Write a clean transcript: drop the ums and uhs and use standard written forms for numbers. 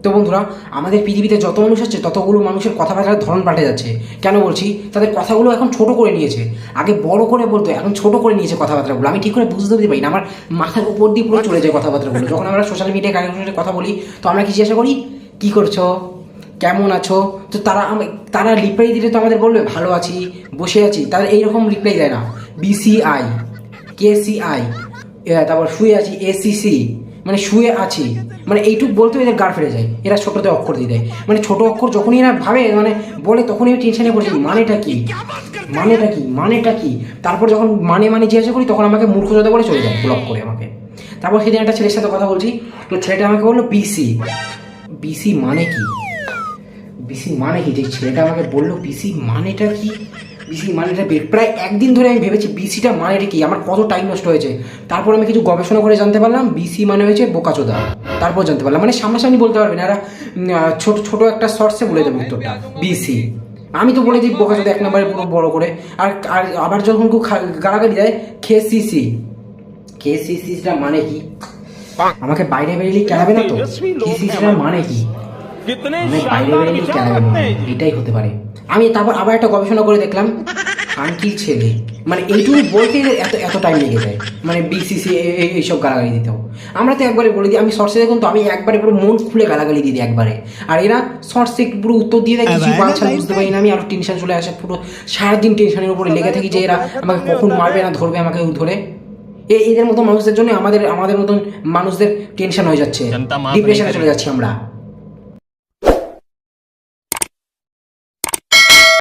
তো বন্ধুরা, আমাদের পৃথিবীতে যত মানুষ আছে ততগুলো মানুষের কথাবার্তার ধরন পাল্টে যাচ্ছে। কেন বলছি? তাদের কথাগুলো এখন ছোট করে নিয়েছে। আগে বড় করে বলতো, এখন ছোট করে নিয়েছে কথাবার্তাগুলো। আমি ঠিক করে বুঝতে পারি না, আমার মাথার উপর দিয়ে পুরো চলে যায় কথাবার্তাগুলো। যখন আমরা সোশ্যাল মিডিয়ায় কারোর সাথে কথা বলি, তো আমরা কি জিজ্ঞাসা করি, কী করছো, কেমন আছো? তো তারা রিপ্লাই দিলে তো আমাদের বলবে ভালো আছি, বসে আছি। তারা এইরকম রিপ্লাই দেয় না। বিসিআই, কেসিআই, তারপর শুয়ে আছি, এসিসি, মানে শুয়ে আছি, মানে এইটুকু বলতে এদের গাড় ফেলে যায়। এরা ছোটোতে অক্ষর দিয়ে দেয়, মানে ছোটো অক্ষর যখনই এরা ভাবে মানে বলে, তখনই আমি টেনশনে পড়েছি, মানেটা কি, মানেটা কি, মানেটা কি। তারপর যখন মানে জিজ্ঞাসা করি, তখন আমাকে মূর্খতা বলে চলে যায়, ব্লক করে আমাকে। তারপর সেদিন একটা ছেলের সাথে কথা বলছি, তো ছেলেটা আমাকে বললো বিসি। বিসি মানে কি? বিসি মানে কি? যে ছেলেটা আমাকে বললো বিসি মানেটা কি, বিসি মানেটা প্রায় একদিন ধরে আমি ভেবেছি বিসিটা মানেটা কি। আমার কত টাইম নষ্ট হয়েছে। তারপর আমি কিছু গবেষণা করে জানতে পারলাম বিসি মানে হয়েছে বোকাচোদা। তারপর জানতে পারলাম, মানে সামনাসামনি বলতে পারবে না এরা, ছোট ছোট একটা শর্টসে বলে দেবে উত্তরটা, বিসি। আমি তো বলে দিই বোকাচোদা এক নম্বরে পুরো বড় করে। আর আবার যখন কেউ গালাগালি দেয়, খেসিসি। খেসিসিটা মানে কি? আমাকে বাইরে বেরিয়ে কেলাবে না তো? খেসিসিটা মানে কি? মানে বাইরে বেরিয়ে কেলাবে না, এটাই হতে পারে। আমি তারপর আবার একটা গবেষণা করে দেখলাম, আন্টির ছেলে, মানে এইটুকু বলতে এত এত টাইম লেগে যায়, মানে বিসিসি এইসব গালাগালি দিতেও। আমরা তো একবারে বলে দিই, আমি শর্টসে দেখুন তো আমি একবারে পুরো মন খুলে গালাগালি দিয়ে দিই একবারে। আর এরা শর্টসে পুরো উত্তর দিয়ে দেয়, কিছু বাচ্চা বুঝতে পারি না আমি, আরও টেনশন চলে আসে। পুরো সারাদিন টেনশনের উপরে লেগে থাকি যে এরা আমাকে কখন মারবে না ধরবে আমাকে ধরে। এদের মতো মানুষদের জন্য আমাদের মতন মানুষদের টেনশন হয়ে যাচ্ছে, ডিপ্রেশনে চলে যাচ্ছি আমরা।